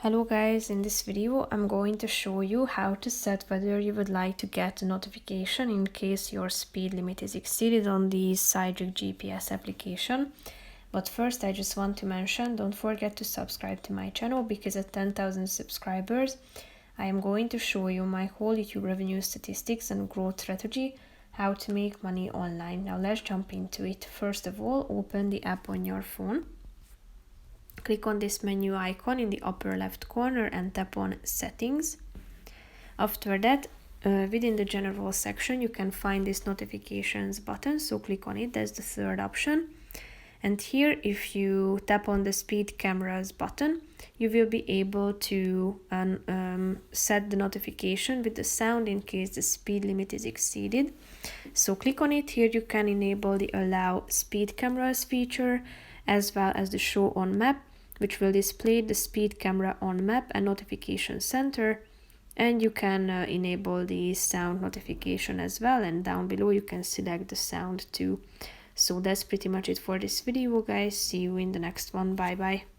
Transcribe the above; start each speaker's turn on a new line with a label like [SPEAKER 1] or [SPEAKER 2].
[SPEAKER 1] Hello guys, in this video I'm going to show you how to set whether you would like to get a notification in case your speed limit is exceeded on the Sygic GPS application. But first I just want to mention, don't forget to subscribe to my channel because at 10,000 subscribers I am going to show you my whole YouTube revenue statistics and growth strategy, how to make money online. Now let's jump into it. First of all, open the app on your phone. Click on this menu icon in the upper left corner and tap on Settings. After that, within the General section, you can find this Notifications button, so click on it, that's the third option. And here, if you tap on the Speed Cameras button, you will be able to set the notification with the sound in case the speed limit is exceeded. So click on it. Here you can enable the Allow Speed Cameras feature, as well as the Show on Map, which will display the speed camera on map and notification center, and you can enable the sound notification as well, and down below you can select the sound too. So that's pretty much it for this video guys. See you in the next one. Bye bye.